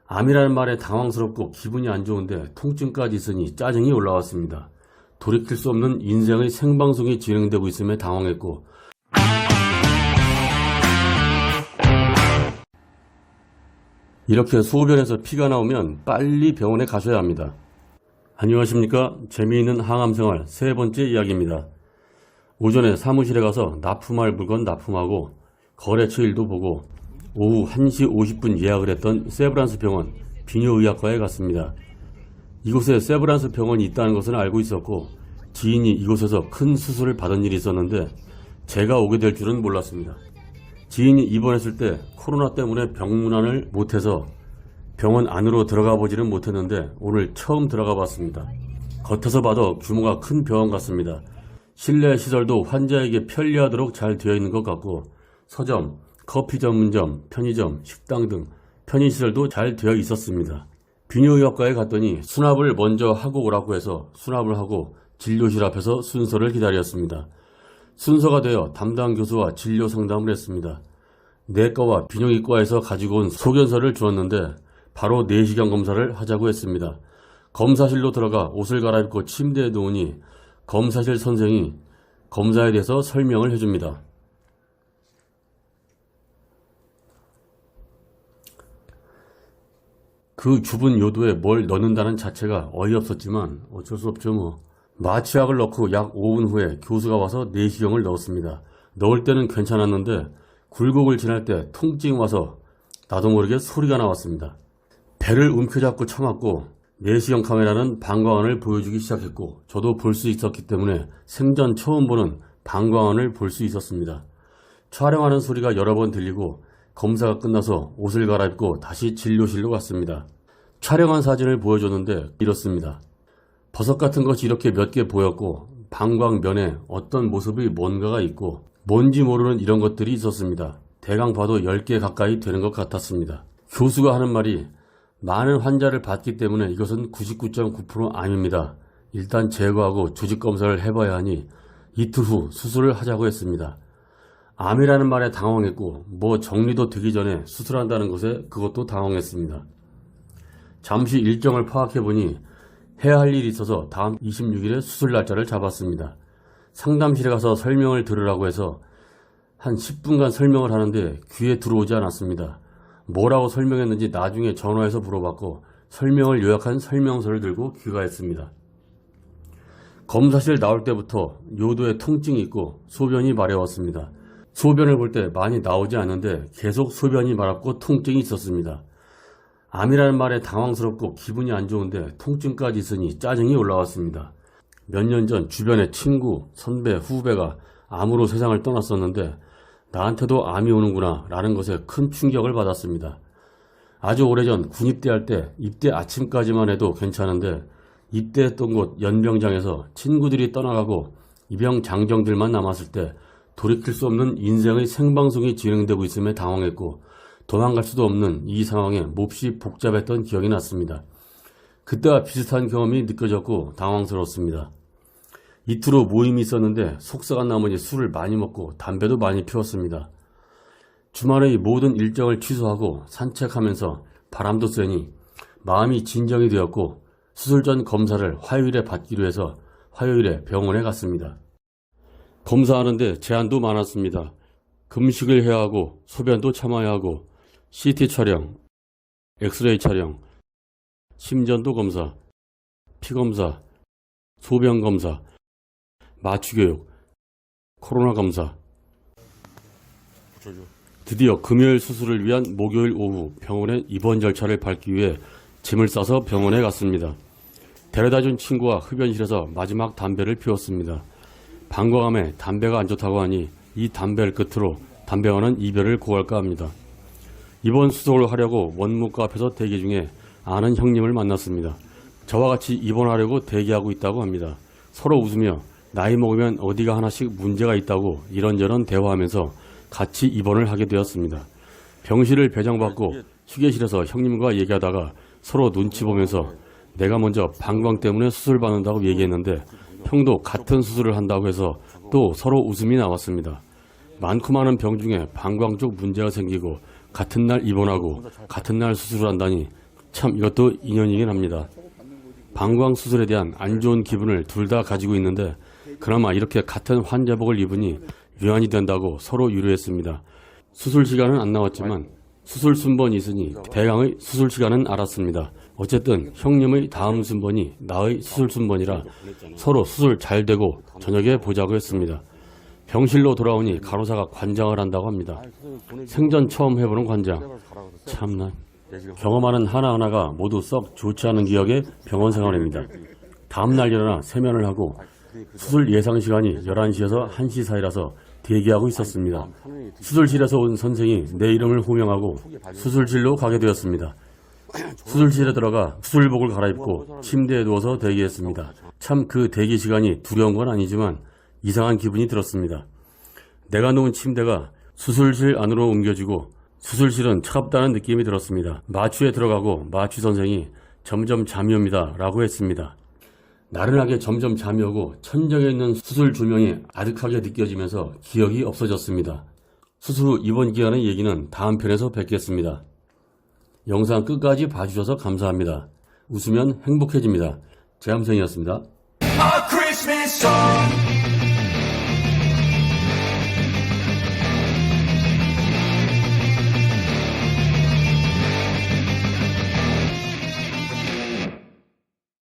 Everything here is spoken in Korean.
암이라는 말에 당황스럽고 기분이 안 좋은데 통증까지 있으니 짜증이 올라왔습니다. 돌이킬 수 없는 인생의 생방송이 진행되고 있음에 당황했고 이렇게 소변에서 피가 나오면 빨리 병원에 가셔야 합니다. 안녕하십니까. 재미있는 항암생활 세 번째 이야기입니다. 오전에 사무실에 가서 납품할 물건 납품하고 거래처일도 보고 오후 1시 50분 예약을 했던 세브란스 병원 비뇨의학과에 갔습니다. 이곳에 세브란스 병원이 있다는 것은 알고 있었고 지인이 이곳에서 큰 수술을 받은 일이 있었는데 제가 오게 될 줄은 몰랐습니다. 지인이 입원했을 때 코로나 때문에 병문안을 못해서 병원 안으로 들어가 보지는 못했는데 오늘 처음 들어가 봤습니다. 겉에서 봐도 규모가 큰 병원 같습니다. 실내 시설도 환자에게 편리하도록 잘 되어 있는 것 같고 서점, 커피 전문점, 편의점, 식당 등 편의시설도 잘 되어 있었습니다. 비뇨의학과에 갔더니 수납을 먼저 하고 오라고 해서 수납을 하고 진료실 앞에서 순서를 기다렸습니다. 순서가 되어 담당 교수와 진료 상담을 했습니다. 내과와 비뇨기과에서 가지고 온 소견서를 주었는데 바로 내시경 검사를 하자고 했습니다. 검사실로 들어가 옷을 갈아입고 침대에 누우니 검사실 선생이 검사에 대해서 설명을 해줍니다. 그 좁은 요도에 뭘 넣는다는 자체가 어이없었지만 어쩔 수 없죠 뭐. 마취약을 넣고 약 5분 후에 교수가 와서 내시경을 넣었습니다. 넣을 때는 괜찮았는데 굴곡을 지날 때 통증이 와서 나도 모르게 소리가 나왔습니다. 배를 움켜잡고 참았고 내시경 카메라는 방광안을 보여주기 시작했고 저도 볼 수 있었기 때문에 생전 처음 보는 방광안을 볼 수 있었습니다. 촬영하는 소리가 여러 번 들리고 검사가 끝나서 옷을 갈아입고 다시 진료실로 갔습니다. 촬영한 사진을 보여줬는데 이렇습니다. 버섯 같은 것이 이렇게 몇 개 보였고 방광면에 어떤 모습의 뭔가가 있고 뭔지 모르는 이런 것들이 있었습니다. 대강 봐도 10개 가까이 되는 것 같았습니다. 교수가 하는 말이 많은 환자를 봤기 때문에 이것은 99.9% 암입니다. 일단 제거하고 조직검사를 해봐야 하니 이틀 후 수술을 하자고 했습니다. 암이라는 말에 당황했고 뭐 정리도 되기 전에 수술한다는 것에 그것도 당황했습니다. 잠시 일정을 파악해보니 해야 할 일이 있어서 다음 26일에 수술 날짜를 잡았습니다. 상담실에 가서 설명을 들으라고 해서 한 10분간 설명을 하는데 귀에 들어오지 않았습니다. 뭐라고 설명했는지 나중에 전화해서 물어봤고 설명을 요약한 설명서를 들고 귀가했습니다. 검사실 나올 때부터 요도에 통증이 있고 소변이 마려웠습니다. 소변을 볼 때 많이 나오지 않는데 계속 소변이 마렵고 통증이 있었습니다. 암이라는 말에 당황스럽고 기분이 안 좋은데 통증까지 있으니 짜증이 올라왔습니다. 몇 년 전 주변에 친구, 선배, 후배가 암으로 세상을 떠났었는데 나한테도 암이 오는구나 라는 것에 큰 충격을 받았습니다. 아주 오래전 군입대할 때 입대 아침까지만 해도 괜찮은데 입대했던 곳 연병장에서 친구들이 떠나가고 입영 장정들만 남았을 때 돌이킬 수 없는 인생의 생방송이 진행되고 있음에 당황했고 도망갈 수도 없는 이 상황에 몹시 복잡했던 기억이 났습니다. 그때와 비슷한 경험이 느껴졌고 당황스러웠습니다. 이틀 후 모임이 있었는데 속상한 나머지 술을 많이 먹고 담배도 많이 피웠습니다. 주말의 모든 일정을 취소하고 산책하면서 바람도 쐬니 마음이 진정이 되었고 수술 전 검사를 화요일에 받기로 해서 화요일에 병원에 갔습니다. 검사하는데 제한도 많았습니다. 금식을 해야 하고 소변도 참아야 하고 CT 촬영, 엑스레이 촬영, 심전도 검사, 피검사, 소변 검사, 마취교육, 코로나 검사. 드디어 금요일 수술을 위한 목요일 오후 병원의 입원 절차를 밟기 위해 짐을 싸서 병원에 갔습니다. 데려다준 친구와 흡연실에서 마지막 담배를 피웠습니다. 방광암에 담배가 안 좋다고 하니 이 담배를 끝으로 담배와는 이별을 고할까 합니다. 이번 수술을 하려고 원무과 앞에서 대기 중에 아는 형님을 만났습니다. 저와 같이 입원하려고 대기하고 있다고 합니다. 서로 웃으며 나이 먹으면 어디가 하나씩 문제가 있다고 이런저런 대화하면서 같이 입원을 하게 되었습니다. 병실을 배정받고 휴게실에서 형님과 얘기하다가 서로 눈치 보면서 내가 먼저 방광 때문에 수술 받는다고 얘기했는데 형도 같은 수술을 한다고 해서 또 서로 웃음이 나왔습니다. 많고 많은 병 중에 방광 쪽 문제가 생기고 같은 날 입원하고 같은 날 수술을 한다니 참 이것도 인연이긴 합니다. 방광 수술에 대한 안 좋은 기분을 둘 다 가지고 있는데 그나마 이렇게 같은 환자복을 입으니 위안이 된다고 서로 유료했습니다. 수술 시간은 안 나왔지만 수술 순번이 있으니 대강의 수술 시간은 알았습니다. 어쨌든 형님의 다음 순번이 나의 수술 순번이라 서로 수술 잘 되고 저녁에 보자고 했습니다. 병실로 돌아오니 간호사가 관장을 한다고 합니다. 생전 처음 해보는 관장. 참나. 경험하는 하나하나가 모두 썩 좋지 않은 기억의 병원 생활입니다. 다음날 일어나 세면을 하고 수술 예상 시간이 11시에서 1시 사이라서 대기하고 있었습니다. 수술실에서 온 선생이 내 이름을 호명하고 수술실로 가게 되었습니다. 수술실에 들어가 수술복을 갈아입고 침대에 누워서 대기했습니다. 참 그 대기 시간이 두려운 건 아니지만 이상한 기분이 들었습니다. 내가 누운 침대가 수술실 안으로 옮겨지고 수술실은 차갑다는 느낌이 들었습니다. 마취에 들어가고 마취 선생이 점점 잠이 옵니다 라고 했습니다. 나른하게 점점 잠이 오고 천장에 있는 수술 조명이 아득하게 느껴지면서 기억이 없어졌습니다. 수술 후 입원 기간의 얘기는 다음 편에서 뵙겠습니다. 영상 끝까지 봐주셔서 감사합니다. 웃으면 행복해집니다. 재함성이었습니다. A Christmas song.